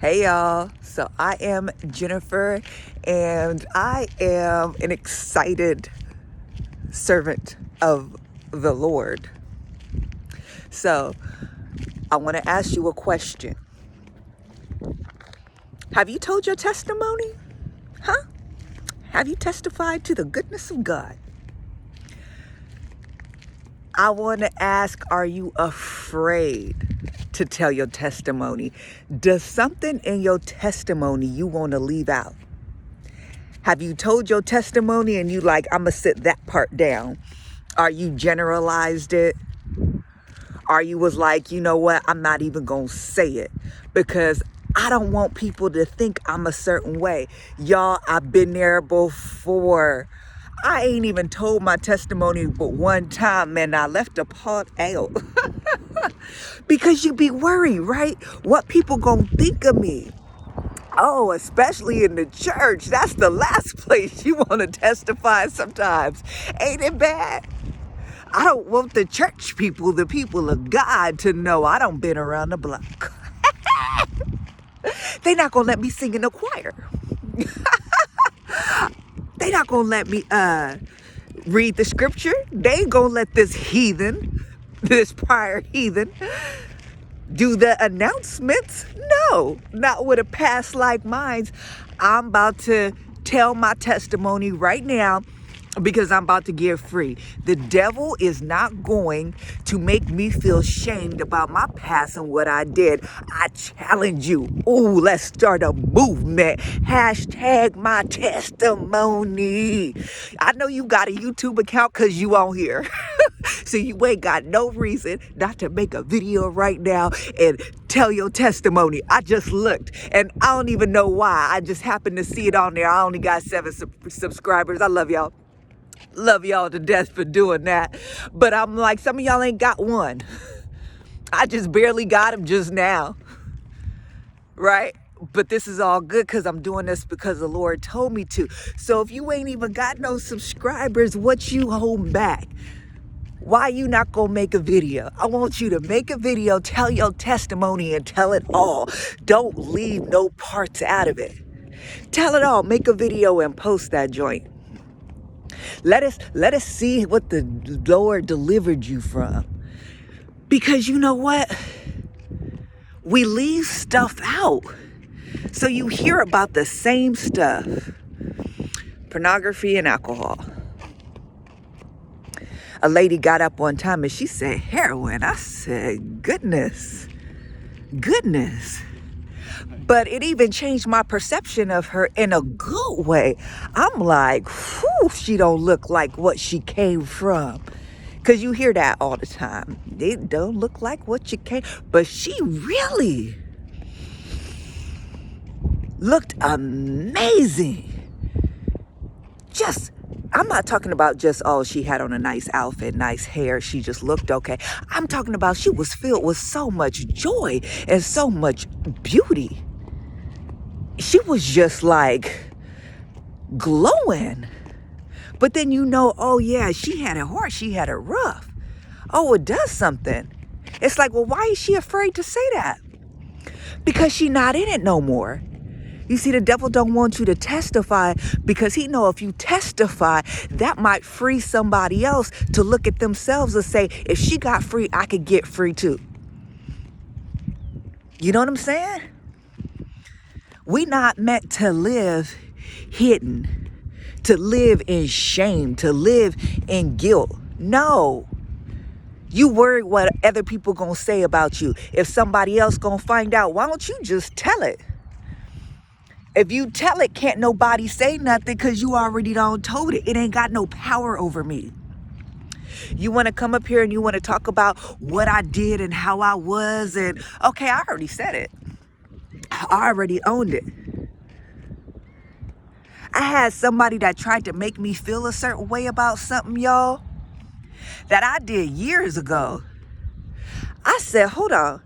Hey y'all. So I am Jennifer and I am an excited servant of the Lord. So I want to ask you a question. Have you told your testimony? Huh? Have you testified to the goodness of God? I want to ask, are you afraid to tell your testimony? Does something in your testimony you want to leave out? Have you told your testimony and you like, I'm going to sit that part down? Are you generalized it? Are you was like, you know what, I'm not even going to say it because I don't want people to think I'm a certain way. Y'all, I've been there before. I ain't even told my testimony but one time, and I left a part out. Because you be worried, right? What people gonna think of me? Oh, especially in the church. That's the last place you want to testify sometimes. Ain't it bad? I don't want the church people, the people of God, to know I done been around the block. They not gonna let me sing in the choir. They not gonna let me read the scripture. They ain't gonna let this heathen, this prior heathen, do the announcements. No, not with a past like mine. I'm about to tell my testimony right now because I'm about to get free. The devil is not going to make me feel shamed about my past and what I did. I challenge you. Ooh, let's start a movement. Hashtag my testimony. I know you got a YouTube account because you on here. So you ain't got no reason not to make a video right now and tell your testimony. I just looked and I don't even know why. I just happened to see it on there. I only got 7 subscribers. I love y'all. Love y'all to death for doing that. But I'm like, some of y'all ain't got one. I just barely got them just now. Right? But this is all good because I'm doing this because the Lord told me to. So if you ain't even got no subscribers, what you hold back? Why you not gonna make a video? I want you to make a video, tell your testimony and tell it all. Don't leave no parts out of it. Tell it all. Make a video and post that joint. Let us see what the Lord delivered you from. Because you know what? We leave stuff out. So you hear about the same stuff. Pornography and alcohol. A lady got up one time and she said, heroin. I said, goodness. But it even changed my perception of her in a good way. I'm like, whew, she don't look like what she came from. Because you hear that all the time. They don't look like what you came. But she really looked amazing. I'm not talking about just, oh, she had on a nice outfit, nice hair, she just looked okay. I'm talking about she was filled with so much joy and so much beauty. She was just like glowing. But then you know, oh yeah, she had it hard, she had it rough. Oh, it does something. It's like, well, why is she afraid to say that? Because she not in it no more. You see, the devil don't want you to testify because he know if you testify, that might free somebody else to look at themselves and say, if she got free, I could get free too. You know what I'm saying? We not meant to live hidden, to live in shame, to live in guilt. No. You worry what other people gonna say about you. If somebody else gonna find out, why don't you just tell it? If you tell it, can't nobody say nothing because you already done told it. It ain't got no power over me. You want to come up here and you want to talk about what I did and how I was and okay, I already said it. I already owned it. I had somebody that tried to make me feel a certain way about something, y'all, that I did years ago. I said, hold on.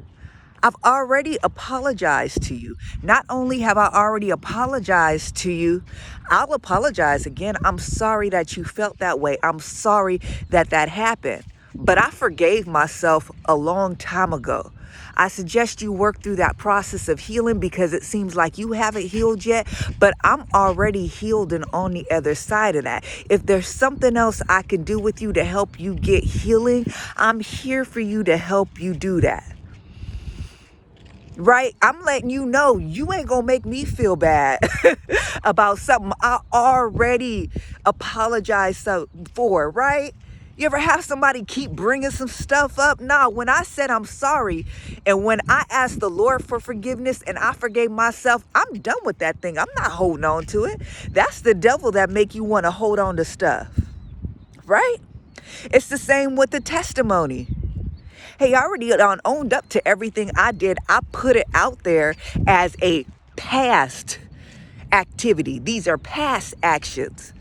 I've already apologized to you. Not only have I already apologized to you, I'll apologize again. I'm sorry that you felt that way. I'm sorry that that happened. But I forgave myself a long time ago. I suggest you work through that process of healing because it seems like you haven't healed yet, but I'm already healed and on the other side of that. If there's something else I can do with you to help you get healing, I'm here for you to help you do that. Right? I'm letting you know you ain't gonna make me feel bad about something I already apologized for, right? You ever have somebody keep bringing some stuff up? Nah, when I said I'm sorry and when I asked the Lord for forgiveness and I forgave myself, I'm done with that thing. I'm not holding on to it. That's the devil that make you want to hold on to stuff, right? It's the same with the testimony. Hey, I already owned up to everything I did. I put it out there as a past activity. These are past actions.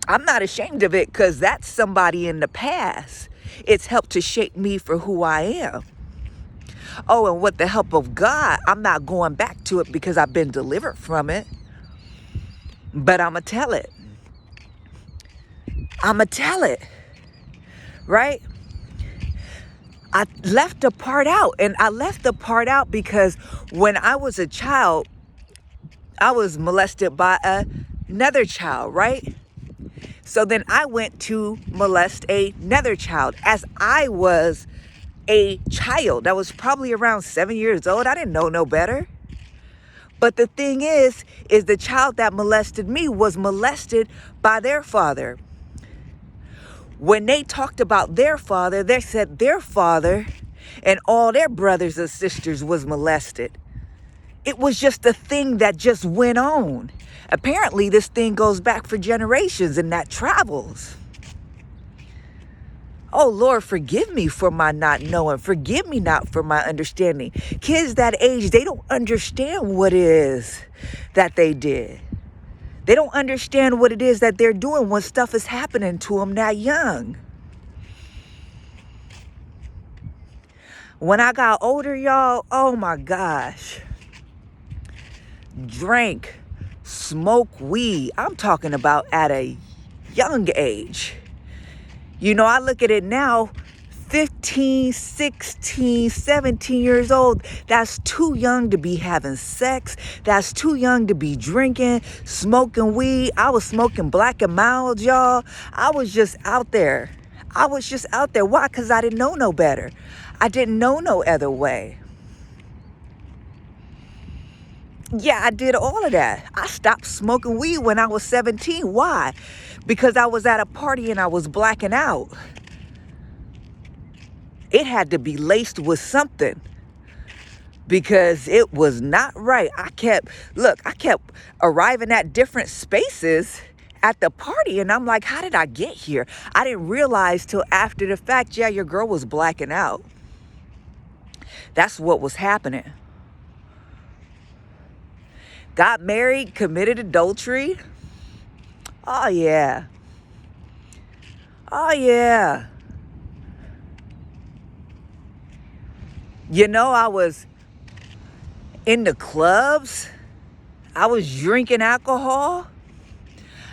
I'm not ashamed of it because that's somebody in the past. It's helped to shape me for who I am. Oh, and with the help of God, I'm not going back to it because I've been delivered from it. But I'm going to tell it. I'm going to tell it. Right? I left the part out, and I left the part out because when I was a child, I was molested by another child, right? So then I went to molest another child as I was a child. I was probably around 7 years old. I didn't know no better. But the thing is the child that molested me was molested by their father. When they talked about their father, they said their father and all their brothers and sisters was molested. It was just a thing that just went on. Apparently, this thing goes back for generations and that travels. Oh, Lord, forgive me for my not knowing. Forgive me not for my understanding. Kids that age, they don't understand what it is that they did. They don't understand what it is that they're doing when stuff is happening to them that young. When I got older, y'all, oh my gosh. Drank, smoked weed. I'm talking about at a young age. You know, I look at it now, 15, 16, 17 years old, that's too young to be having sex. That's too young to be drinking, smoking weed. I was smoking Black and Mild, y'all. I was just out there. Why? Because I didn't know no better. I didn't know no other way. Yeah, I did all of that. I stopped smoking weed when I was 17. Why? Because I was at a party and I was blacking out. It had to be laced with something because it was not right. I kept arriving at different spaces at the party and I'm like, how did I get here? I didn't realize till after the fact, yeah, your girl was blacking out. That's what was happening. Got married, committed adultery. Oh, yeah. Oh, yeah. You know, I was in the clubs. I was drinking alcohol.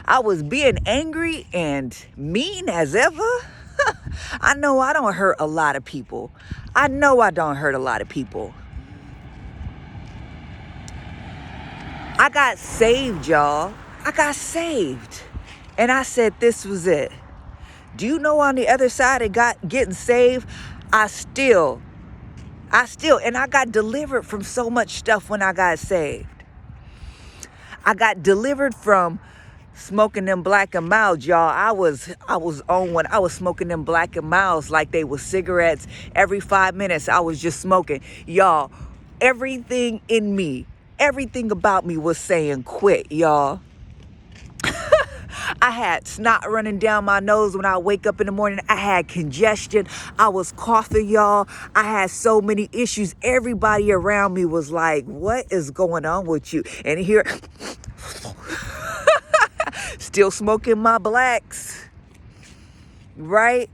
I was being angry and mean as ever. I know I don't hurt a lot of people. I know I don't hurt a lot of people. I got saved, y'all. I got saved. And I said this was it. Do you know on the other side of getting saved, I got delivered from so much stuff when I got saved. I got delivered from smoking them Black and Mild, y'all. I was on when I was smoking them Black and Milds like they were cigarettes. Every 5 minutes, I was just smoking. Y'all, everything in me, everything about me was saying quit, y'all. I had snot running down my nose when I wake up in the morning. I had congestion. I was coughing, y'all. I had so many issues. Everybody around me was like, what is going on with you? And here, still smoking my blacks, right?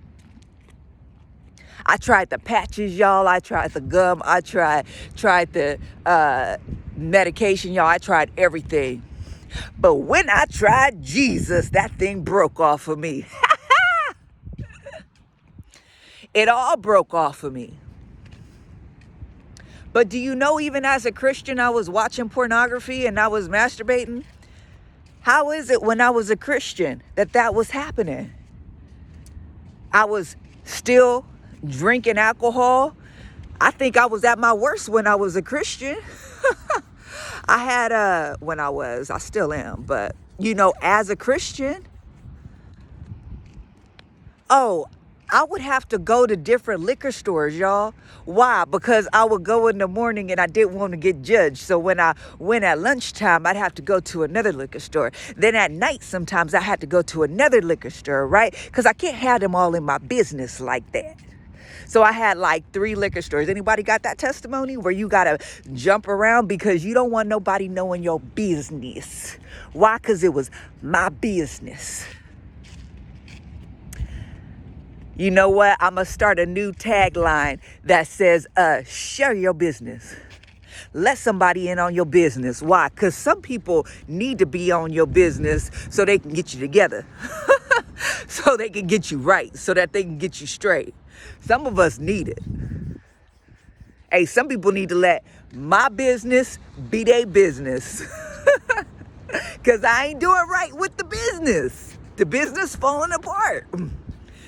I tried the patches, y'all. I tried the gum. I tried the medication, y'all. I tried everything. But when I tried Jesus, that thing broke off of me. It all broke off of me. But do you know, even as a Christian, I was watching pornography and I was masturbating? How is it when I was a Christian that was happening? I was still drinking alcohol. I think I was at my worst when I was a Christian. I had I still am, but as a Christian, I would have to go to different liquor stores, y'all. Why? Because I would go in the morning and I didn't want to get judged. So when I went at lunchtime, I'd have to go to another liquor store. Then at night, sometimes I had to go to another liquor store, right? Because I can't have them all in my business like that. So I had like 3 liquor stores. Anybody got that testimony where you got to jump around because you don't want nobody knowing your business? Why? Because it was my business. You know what? I'm going to start a new tagline that says, share your business. Let somebody in on your business. Why? Because some people need to be on your business so they can get you together. So they can get you right. So that they can get you straight. Some of us need it. Hey, some people need to let my business be their business. Because I ain't doing right with the business. The business falling apart.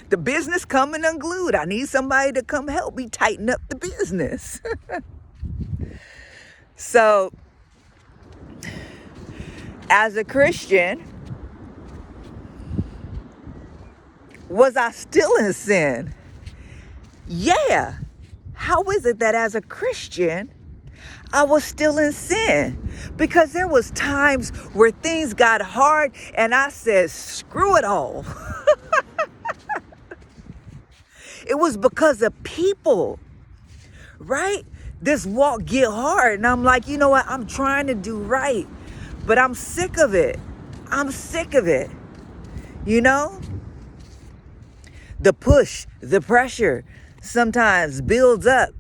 The business coming unglued. I need somebody to come help me tighten up the business. So, as a Christian, was I still in sin? Yeah. How is it that as a Christian, I was still in sin? Because there was times where things got hard and I said, screw it all. It was because of people, right? This walk get hard. And I'm like, you know what? I'm trying to do right, but I'm sick of it. I'm sick of it. The push, the pressure sometimes builds up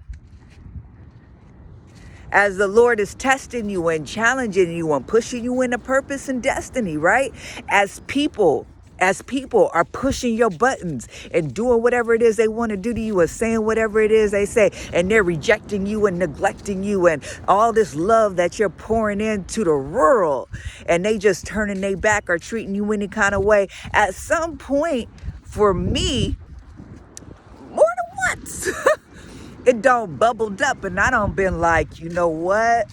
as the Lord is testing you and challenging you and pushing you into purpose and destiny, right? As people are pushing your buttons and doing whatever it is they want to do to you or saying whatever it is they say, and they're rejecting you and neglecting you and all this love that you're pouring into the world, and they just turning their back or treating you any kind of way. At some point, for me, more than once, it done bubbled up and I done been like, you know what?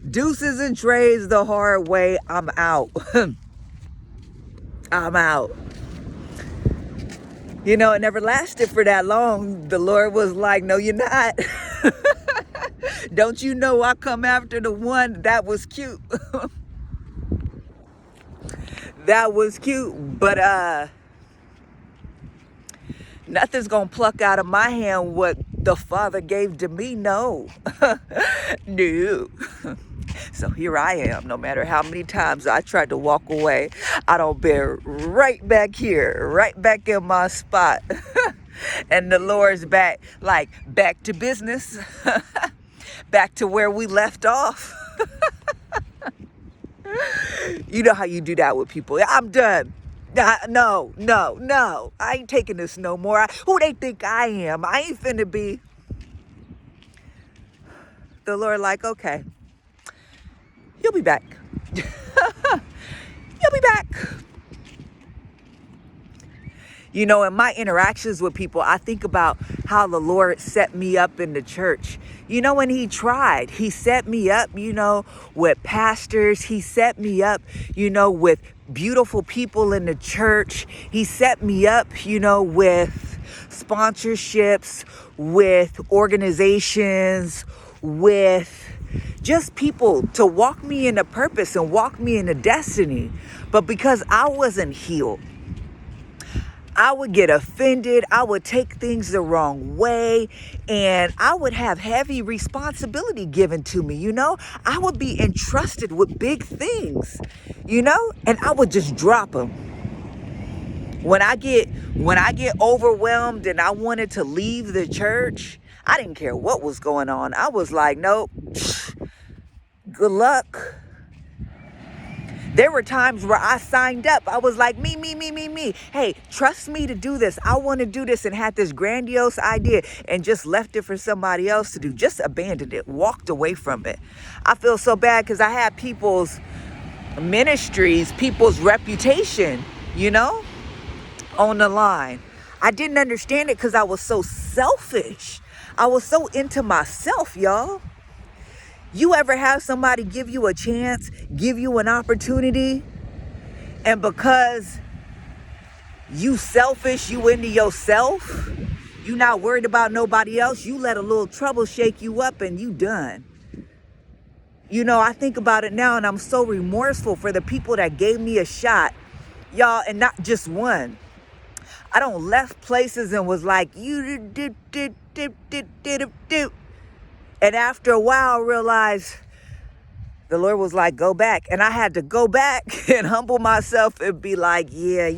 Deuces and trays the hard way. I'm out. I'm out. It never lasted for that long. The Lord was like, no, you're not. Don't you know I come after the one that was cute? That was cute. But nothing's gonna pluck out of my hand what the Father gave to me. No. No. So here I am. No matter how many times I tried to walk away, I don't bear right back here, right back in my spot. And the Lord's back to business, back to where we left off. You know how you do that with people. I'm done. No. I ain't taking this no more. Who they think I am? I ain't finna be. The Lord like, okay. You'll be back. You'll be back. In my interactions with people, I think about how the Lord set me up in the church. When he set me up, with pastors. He set me up, with beautiful people in the church. He set me up, with sponsorships, with organizations, with just people to walk me into purpose and walk me into destiny. But because I wasn't healed, I would get offended. I would take things the wrong way, and I would have heavy responsibility given to me. I would be entrusted with big things, and I would just drop them. When I get overwhelmed and I wanted to leave the church, I didn't care what was going on. I was like, nope, good luck. There were times where I signed up. I was like, me, me, me, me, me. Hey, trust me to do this. I want to do this, and had this grandiose idea and just left it for somebody else to do. Just abandoned it, walked away from it. I feel so bad because I had people's ministries, people's reputation, on the line. I didn't understand it because I was so selfish. I was so into myself, y'all. You ever have somebody give you a chance, give you an opportunity, and because you selfish, you into yourself, you not worried about nobody else, you let a little trouble shake you up and you done. I think about it now and I'm so remorseful for the people that gave me a shot, y'all, and not just one. I don't left places and was like, you did. And after a while, I realized the Lord was like, go back. And I had to go back and humble myself and be like, yeah,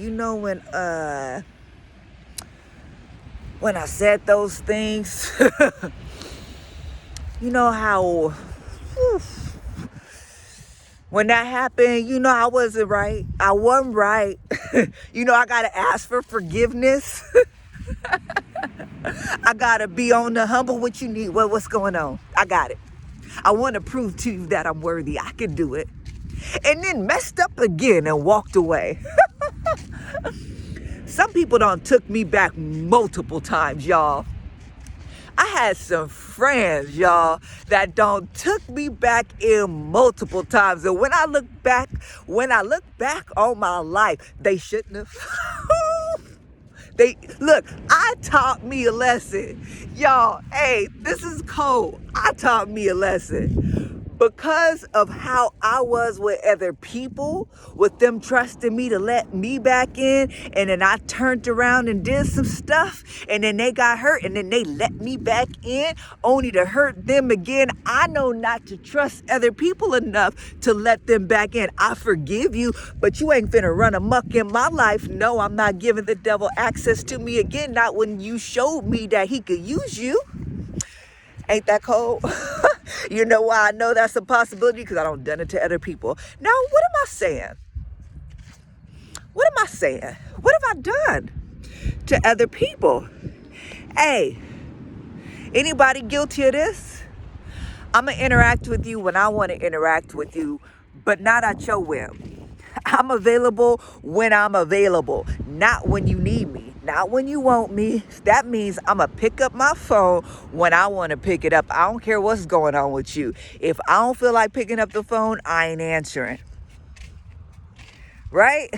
when I said those things, how, when that happened, I wasn't right. I wasn't right. I got to ask for forgiveness. I got to be on the humble. What you need? What's going on? I got it. I want to prove to you that I'm worthy. I can do it. And then messed up again and walked away. Some people done took me back multiple times, y'all. I had some friends, y'all, that done took me back in multiple times. And when I look back on my life, they shouldn't have. I taught me a lesson. Y'all, hey, this is cold. I taught me a lesson. Because of how I was with other people, with them trusting me to let me back in, and then I turned around and did some stuff, and then they got hurt, and then they let me back in, only to hurt them again. I know not to trust other people enough to let them back in. I forgive you, but you ain't finna run amok in my life. No, I'm not giving the devil access to me again, not when you showed me that he could use you. Ain't that cold? You know why I know that's a possibility? Because I don't done it to other people. Now, what am I saying? What am I saying? What have I done to other people? Hey, anybody guilty of this? I'm going to interact with you when I want to interact with you, but not at your whim. I'm available when I'm available, not when you need me, not when you want me. That means I'm going to pick up my phone when I want to pick it up. I don't care what's going on with you. If I don't feel like picking up the phone, I ain't answering. Right?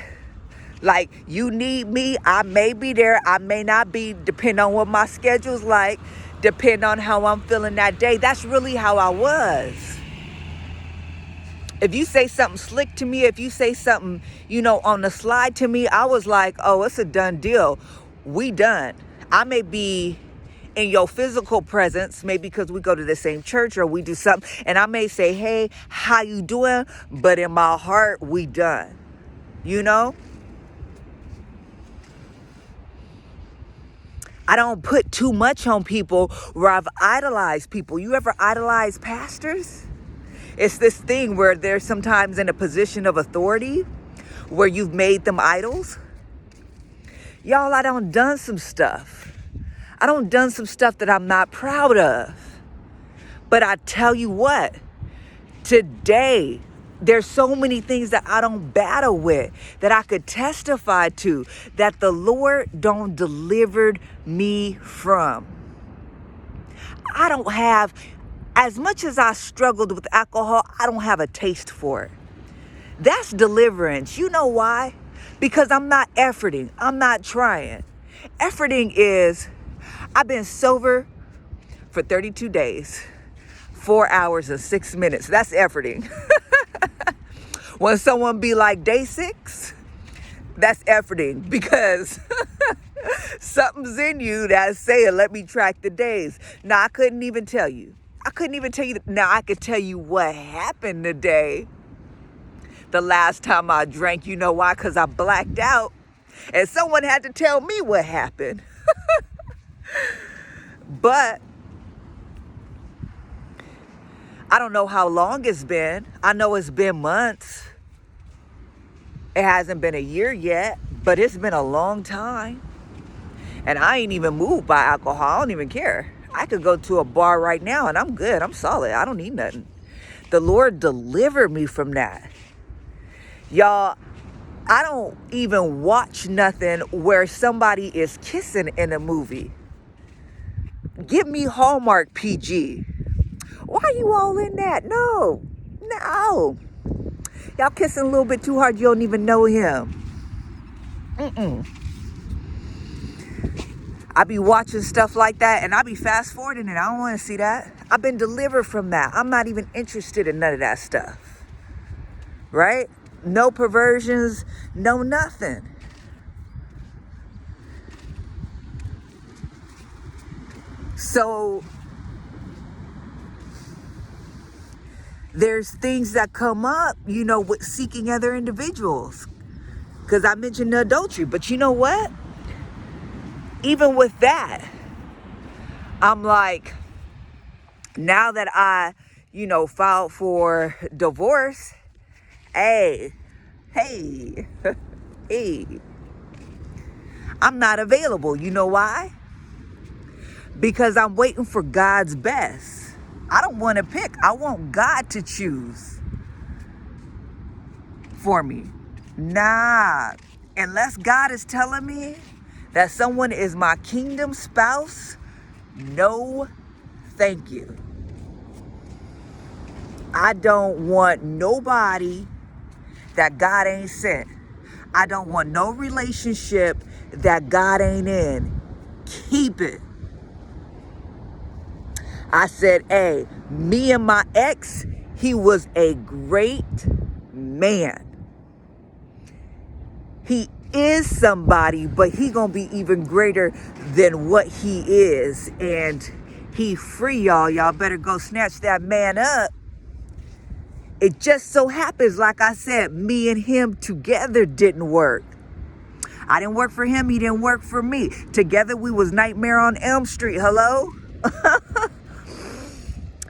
Like, you need me, I may be there, I may not be, depending on what my schedule's like, depending on how I'm feeling that day. That's really how I was. If you say something slick to me, if you say something, on the slide to me, I was like, oh, it's a done deal. We done. I may be in your physical presence, maybe because we go to the same church or we do something, and I may say, hey, how you doing? But in my heart, we done. I don't put too much on people where I've idolized people. You ever idolize pastors? It's this thing where they're sometimes in a position of authority where you've made them idols. Y'all, I done some stuff. I done some stuff that I'm not proud of. But I tell you what, today, there's so many things that I don't battle with, that I could testify to, that the Lord don't delivered me from. I don't have, as much as I struggled with alcohol, I don't have a taste for it. That's deliverance. You know why? Because I'm not efforting. I'm not trying. Efforting is, I've been sober for 32 days, 4 hours and 6 minutes. That's efforting. When someone be like, day 6, that's efforting, because something's in you that's saying, let me track the days. Now, I couldn't even tell you. Now, I could tell you what happened today. The last time I drank, you know why? Because I blacked out. And someone had to tell me what happened. But I don't know how long it's been. I know it's been months. It hasn't been a year yet, but it's been a long time. And I ain't even moved by alcohol. I don't even care. I could go to a bar right now and I'm good. I'm solid. I don't need nothing. The Lord delivered me from that. Y'all, I don't even watch nothing where somebody is kissing in a movie. Give me Hallmark PG. Why are you all in that? No. Y'all kissing a little bit too hard. You don't even know him. I be watching stuff like that and I be fast forwarding it. I don't want to see that. I've been delivered from that. I'm not even interested in none of that stuff. Right? No perversions, no nothing. So there's things that come up, with seeking other individuals. Because I mentioned the adultery. But you know what? Even with that, I'm like, now that I, filed for divorce, hey, I'm not available. You know why? Because I'm waiting for God's best. I don't want to pick. I want God to choose for me. Nah, unless God is telling me that someone is my kingdom spouse, no, thank you. I don't want nobody that God ain't sent. I don't want no relationship that God ain't in. Keep it. I said, hey, me and my ex, he was a great man. He is somebody, but he gonna be even greater than what he is. And he free, y'all. Y'all better go snatch that man up. It just so happens, like I said, me and him together didn't work. I didn't work for him. He didn't work for me. Together, we was Nightmare on Elm Street. Hello?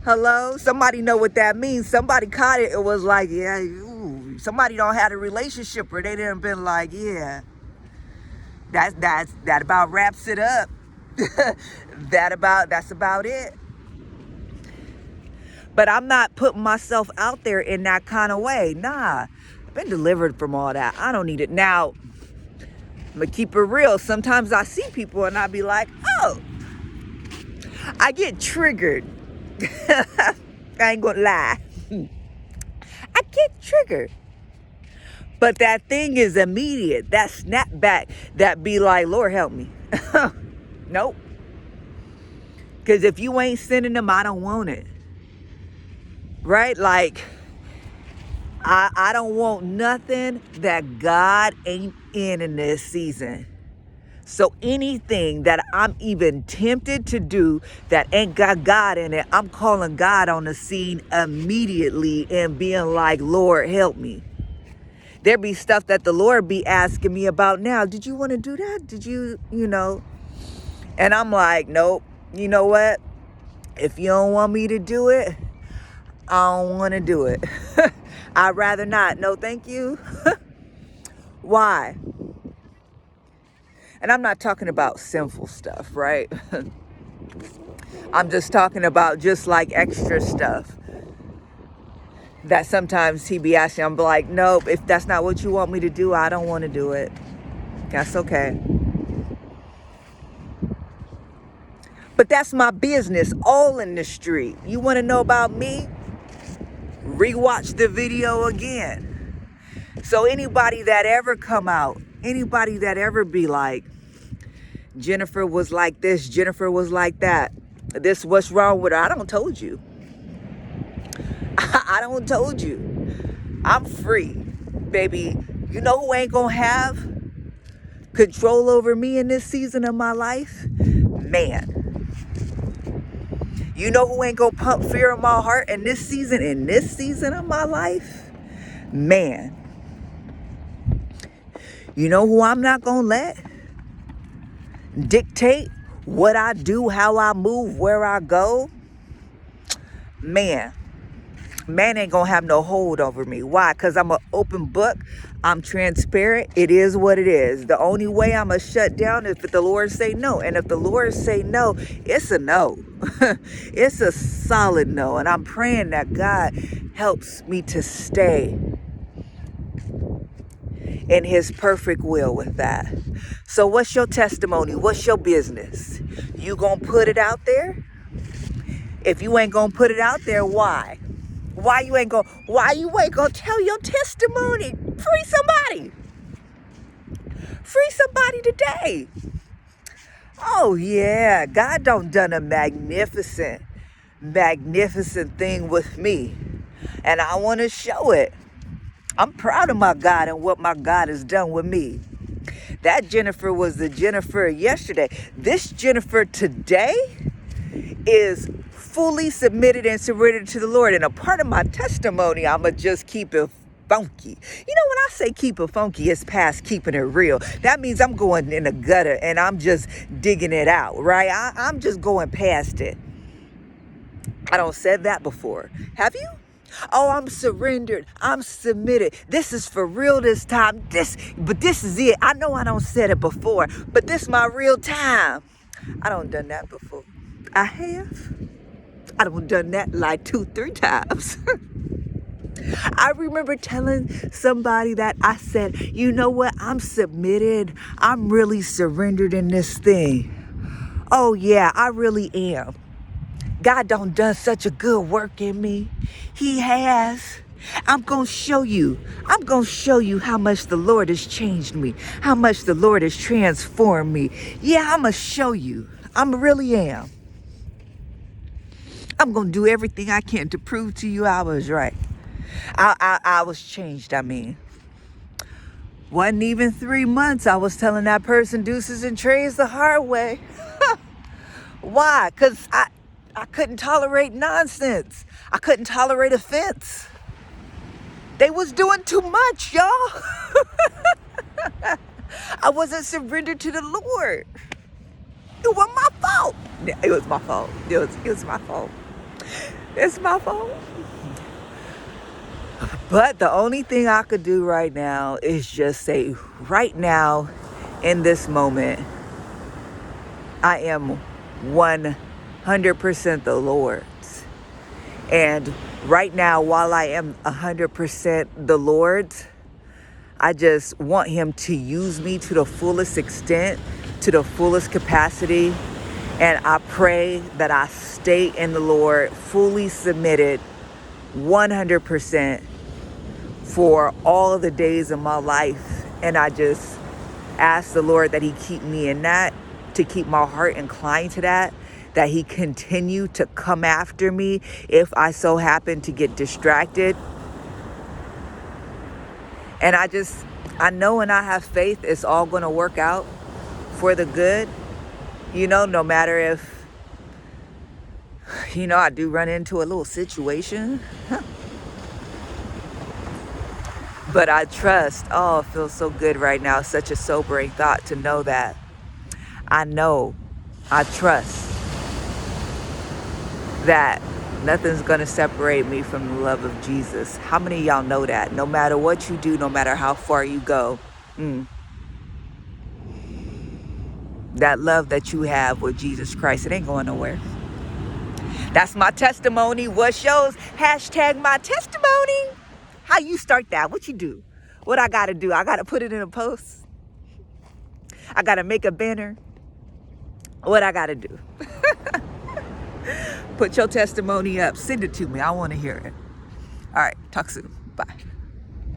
Hello? Somebody know what that means. Somebody caught it. It was like, yeah, ooh. Somebody don't have a relationship where they didn't been like, yeah. That about wraps it up. That's about it. But I'm not putting myself out there in that kind of way. Nah, I've been delivered from all that. I don't need it. Now, I'm going to keep it real. Sometimes I see people and I be like, oh, I get triggered. I ain't going to lie. I get triggered. But that thing is immediate. That snapback that be like, Lord, help me. Nope. Because if you ain't sending them, I don't want it. Right? Like, I don't want nothing that God ain't in this season. So anything that I'm even tempted to do that ain't got God in it, I'm calling God on the scene immediately and being like, Lord, help me. There be stuff that the Lord be asking me about now. Did you want to do that? Did you know? And I'm like, nope. You know what? If you don't want me to do it, I don't want to do it. I'd rather not. No, thank you. Why? And I'm not talking about sinful stuff, right? I'm just talking about just like extra stuff that sometimes he be asking. I'm like, nope, if that's not what you want me to do, I don't want to do it. That's okay. But that's my business, all in the street. You want to know about me? Rewatch the video again. So anybody that ever come out, anybody that ever be like, Jennifer was like this, Jennifer was like that, this, what's wrong with her? I don't told you. I don't told you. I'm free, baby. You know who ain't gonna have control over me in this season of my life? Man. You know who ain't gonna pump fear in my heart in this season of my life? Man. You know who I'm not gonna let dictate what I do, how I move, where I go? Man. Man ain't gonna have no hold over me. Why? Because I'm an open book. I'm transparent. It is what it is. The only way I'm gonna shut down is if the Lord say no. And if the Lord say no, it's a no. It's a solid no. And I'm praying that God helps me to stay in his perfect will with that. So what's your testimony? What's your business? You gonna put it out there? If you ain't gonna put it out there, why? Why you ain't gonna tell your testimony? Free somebody. Free somebody today. Oh yeah, God done a magnificent thing with me. And I want to show it. I'm proud of my God and what my God has done with me. That Jennifer was the Jennifer yesterday. This Jennifer today is fully submitted and surrendered to the Lord. And a part of my testimony, I'ma just keep it funky. You know, when I say keep it funky, it's past keeping it real. That means I'm going in the gutter and I'm just digging it out, right? I'm just going past it. I don't said that before. Have you? Oh, I'm surrendered. I'm submitted. This is for real this time. This is it. I know I don't said it before, but this my real time. I don't done that before. I have. I don't done that like 2-3 times. I remember telling somebody that I said, you know what? I'm submitted. I'm really surrendered in this thing. Oh yeah, I really am. God done such a good work in me. He has. I'm going to show you. I'm going to show you how much the Lord has changed me. How much the Lord has transformed me. Yeah, I'm going to show you. I really am. I'm going to do everything I can to prove to you I was right. I was changed, I mean. Wasn't even 3 months. I was telling that person deuces and trays the hard way. Why? Because I couldn't tolerate nonsense. I couldn't tolerate offense. They was doing too much, y'all. I wasn't surrendered to the Lord. It wasn't my fault. It was my fault. It was my fault. It's my fault. But the only thing I could do right now is just say, right now, in this moment, I am 100% the Lord's. And right now, while I am 100% the Lord's, I just want him to use me to the fullest extent, to the fullest capacity. And I pray that I stay in the Lord, fully submitted, 100% for all of the days of my life. And I just ask the Lord that he keep me in that, to keep my heart inclined to that he continue to come after me if I so happen to get distracted. And I know and I have faith it's all going to work out for the good. You know, no matter if, I do run into a little situation. But I trust. Oh, it feels so good right now. Such a sobering thought to know that. I trust that nothing's going to separate me from the love of Jesus. How many of y'all know that? No matter what you do, no matter how far you go, that love that you have with Jesus Christ, it ain't going nowhere. That's my testimony. What's yours? Hashtag my testimony. How you start that? What you do? What I got to do? I got to put it in a post. I got to make a banner. What I got to do? Put your testimony up. Send it to me. I want to hear it. All right. Talk soon. Bye.